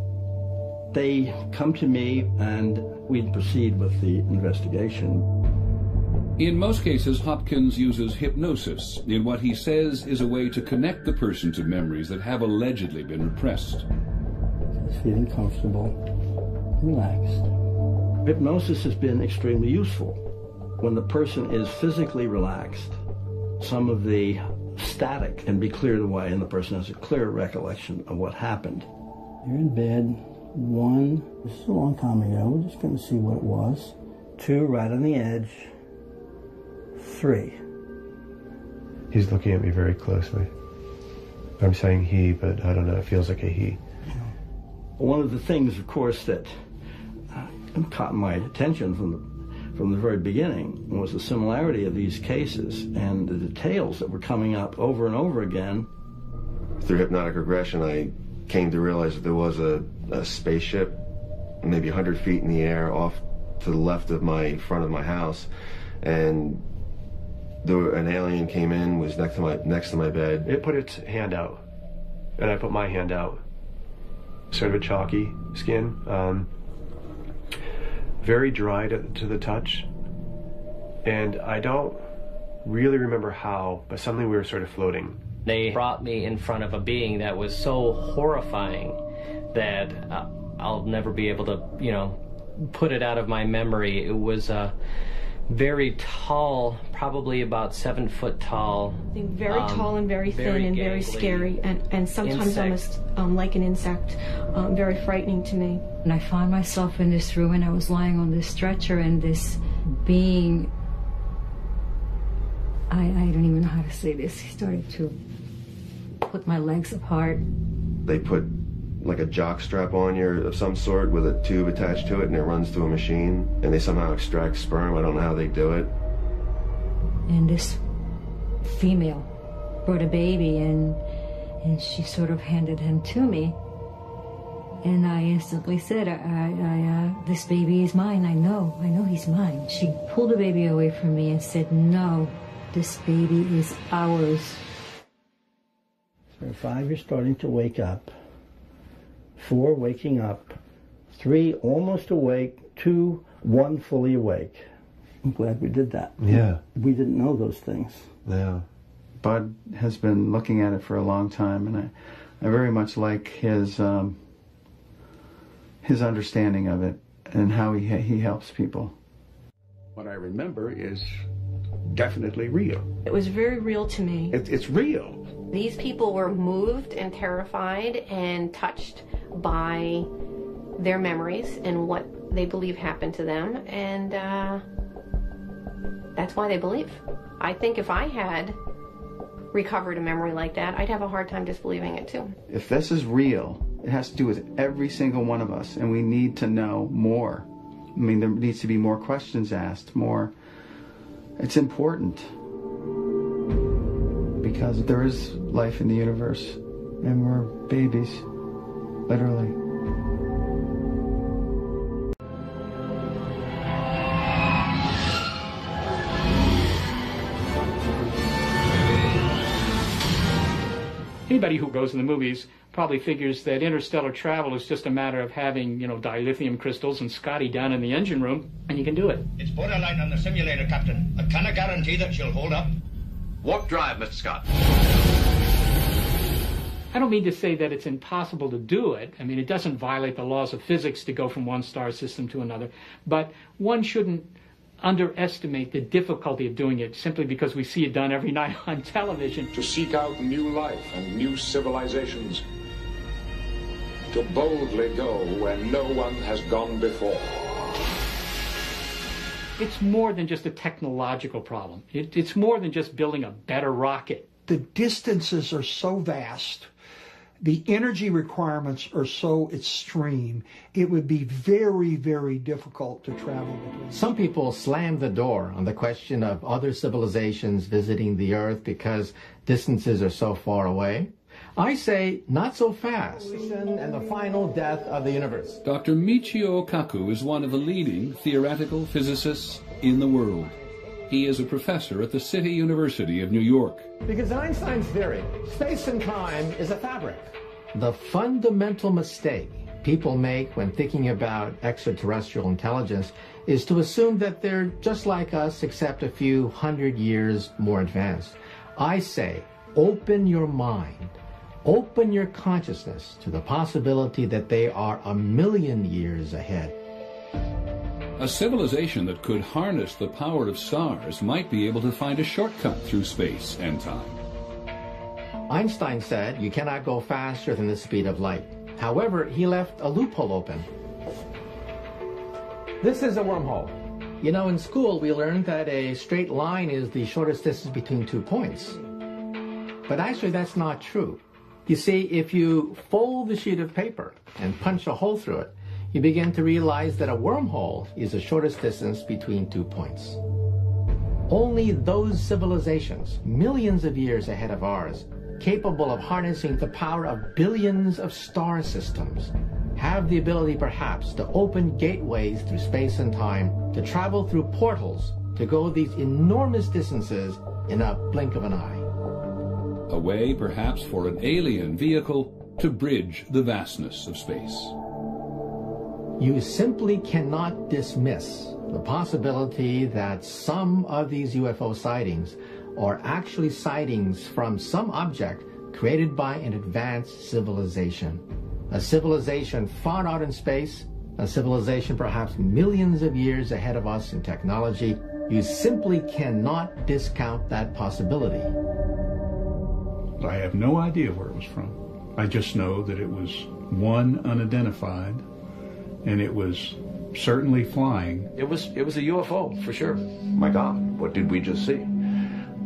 They come to me and we proceed with the investigation. In most cases, Hopkins uses hypnosis in what he says is a way to connect the person to memories that have allegedly been repressed. Just feeling comfortable. relaxed. Hypnosis has been extremely useful. When the person is physically relaxed, some of the static can be cleared away and the person has a clear recollection of what happened. You're in bed. 1, this is a long time ago, we're just going to see what it was. 2, right on the edge. 3. He's looking at me very closely. I'm saying he, but I don't know, it feels like a he. One of the things, of course, that caught my attention from the very beginning was the similarity of these cases and the details that were coming up over and over again. Through hypnotic regression, I came to realize that there was a spaceship maybe 100 feet in the air off to the left of front of my house, and an alien came in, was next to my bed. It put its hand out, and I put my hand out. Sort of a chalky skin, very dry to the touch, and I don't really remember how, but suddenly we were sort of floating. They brought me in front of a being that was so horrifying that I'll never be able to, put it out of my memory. It was very tall, probably about 7 foot tall. Very tall and very thin and very scary, and sometimes almost like an insect, very frightening to me. And I found myself in this room, and I was lying on this stretcher, and this being, I don't even know how to say this, he started to put my legs apart. They put like a jock strap on you of some sort with a tube attached to it, and it runs through a machine, and they somehow extract sperm. I don't know how they do it. And this female brought a baby, and she sort of handed him to me. And I instantly said, this baby is mine. I know he's mine. She pulled the baby away from me and said, no, this baby is ours. So 5, you're starting to wake up. 4, waking up. 3, almost awake. 2, 1, fully awake. I'm glad we did that. Yeah. We didn't know those things. Yeah. Bud has been looking at it for a long time, and I very much like his understanding of it and how he helps people. What I remember is definitely real. It was very real to me. It's real. These people were moved and terrified and touched by their memories and what they believe happened to them, and that's why they believe. I think if I had recovered a memory like that, I'd have a hard time disbelieving it too. If this is real, it has to do with every single one of us, and we need to know more. I mean, there needs to be more questions asked, more. It's important. Because there is life in the universe, and we're babies, literally. Anybody who goes in the movies probably figures that interstellar travel is just a matter of having, dilithium crystals and Scotty down in the engine room, and you can do it. It's borderline on the simulator, Captain. I cannot guarantee that she'll hold up. Warp drive, Mr. Scott. I don't mean to say that it's impossible to do it. I mean, it doesn't violate the laws of physics to go from one star system to another. But one shouldn't underestimate the difficulty of doing it simply because we see it done every night on television. To seek out new life and new civilizations. To boldly go where no one has gone before. It's more than just a technological problem. It's more than just building a better rocket. The distances are so vast. The energy requirements are so extreme. It would be very, very difficult to travel between. Some people slam the door on the question of other civilizations visiting the Earth because distances are so far away. I say, not so fast. And the final death of the universe. Dr. Michio Kaku is one of the leading theoretical physicists in the world. He is a professor at the City University of New York. Because Einstein's theory, space and time is a fabric. The fundamental mistake people make when thinking about extraterrestrial intelligence is to assume that they're just like us, except a few 100 years more advanced. I say, open your mind. Open your consciousness to the possibility that they are 1,000,000 years ahead. A civilization that could harness the power of stars might be able to find a shortcut through space and time. Einstein said you cannot go faster than the speed of light. However, he left a loophole open. This is a wormhole. You know, in school we learned that a straight line is the shortest distance between 2 points. But actually that's not true. You see, if you fold the sheet of paper and punch a hole through it, you begin to realize that a wormhole is the shortest distance between 2 points. Only those civilizations, millions of years ahead of ours, capable of harnessing the power of billions of star systems, have the ability perhaps to open gateways through space and time, to travel through portals, to go these enormous distances in a blink of an eye. A way, perhaps, for an alien vehicle to bridge the vastness of space. You simply cannot dismiss the possibility that some of these UFO sightings are actually sightings from some object created by an advanced civilization. A civilization far out in space, a civilization perhaps millions of years ahead of us in technology. You simply cannot discount that possibility. I have no idea where it was from. I just know that it was one unidentified, and it was certainly flying. It was a UFO, for sure. My God, what did we just see?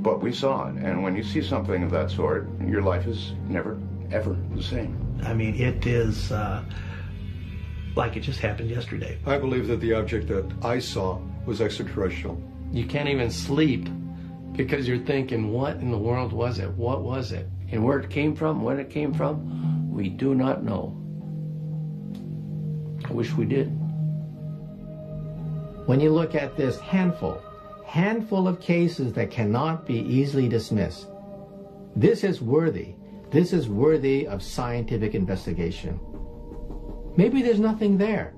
But we saw it, and when you see something of that sort, your life is never, ever the same. I mean, it is like it just happened yesterday. I believe that the object that I saw was extraterrestrial. You can't even sleep because you're thinking, what in the world was it? What was it? And where it came from, when it came from, we do not know. I wish we did. When you look at this handful of cases that cannot be easily dismissed, this is worthy of scientific investigation. Maybe there's nothing there.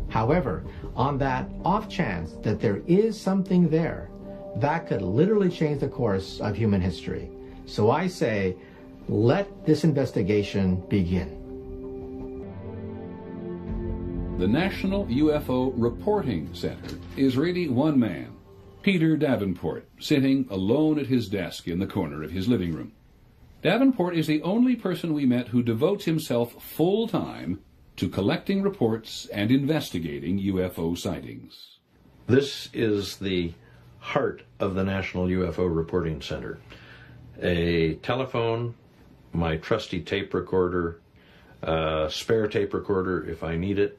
However, on that off chance that there is something there, that could literally change the course of human history. So I say, let this investigation begin. The National UFO Reporting Center is really one man, Peter Davenport, sitting alone at his desk in the corner of his living room. Davenport is the only person we met who devotes himself full-time to collecting reports and investigating UFO sightings. This is the heart of the National UFO Reporting Center. A telephone, my trusty tape recorder, spare tape recorder if I need it,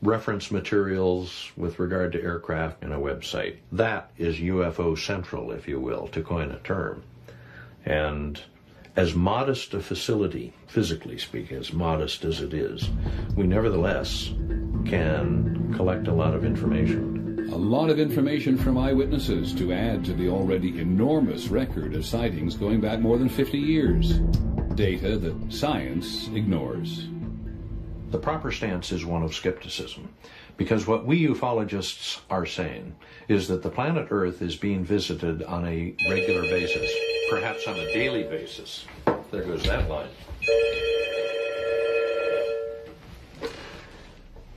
reference materials with regard to aircraft, and a website. That is UFO Central, if you will, to coin a term. And as modest a facility, physically speaking, as modest as it is, we nevertheless can collect a lot of information. A lot of information from eyewitnesses to add to the already enormous record of sightings going back more than 50 years. Data that science ignores. The proper stance is one of skepticism, because what we ufologists are saying is that the planet Earth is being visited on a regular basis, perhaps on a daily basis. There goes that line.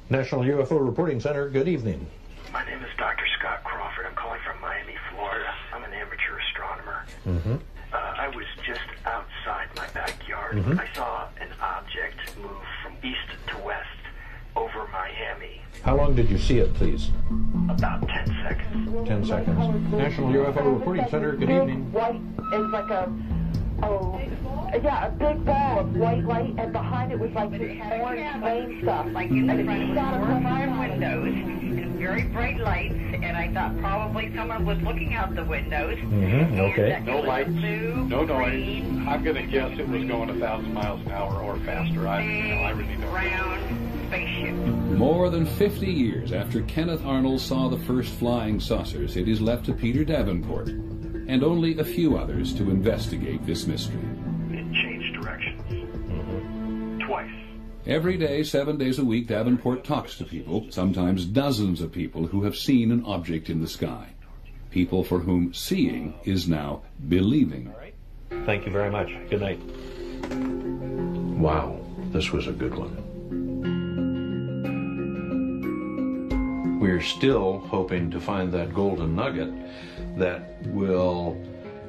National UFO Reporting Center, good evening. My name is Dr. Scott Crawford. I'm calling from Miami, Florida. I'm an amateur astronomer. Mm-hmm. I was just outside my backyard. Mm-hmm. I saw an object move from east to west over Miami. How long did you see it, please? About 10 seconds. 10 seconds. National UFO Reporting Center, good evening. White is like a big ball of white light, and behind it was like this orange flame stuff. Like in the front of 5 windows, and very bright lights, and I thought probably someone was looking out the windows. Mm-hmm. Okay. No lights, no noise. I'm going to guess it was going 1,000 miles an hour or faster. I really don't know. Round spaceship. More than 50 years after Kenneth Arnold saw the first flying saucers, it is left to Peter Davenport and only a few others to investigate this mystery. It changed directions. Mm-hmm. Twice. Every day, 7 days a week, Davenport talks to people, sometimes dozens of people, who have seen an object in the sky. People for whom seeing is now believing. Thank you very much. Good night. Wow, this was a good one. We're still hoping to find that golden nugget that will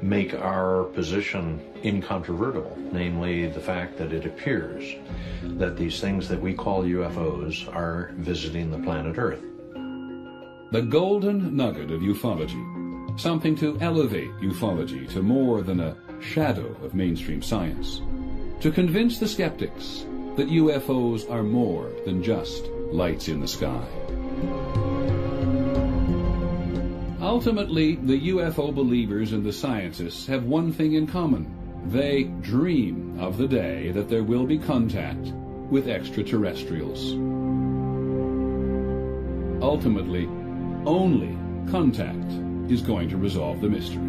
make our position incontrovertible, namely the fact that it appears that these things that we call UFOs are visiting the planet Earth. The golden nugget of ufology, something to elevate ufology to more than a shadow of mainstream science, to convince the skeptics that UFOs are more than just lights in the sky. Ultimately, the UFO believers and the scientists have one thing in common. They dream of the day that there will be contact with extraterrestrials. Ultimately, only contact is going to resolve the mystery.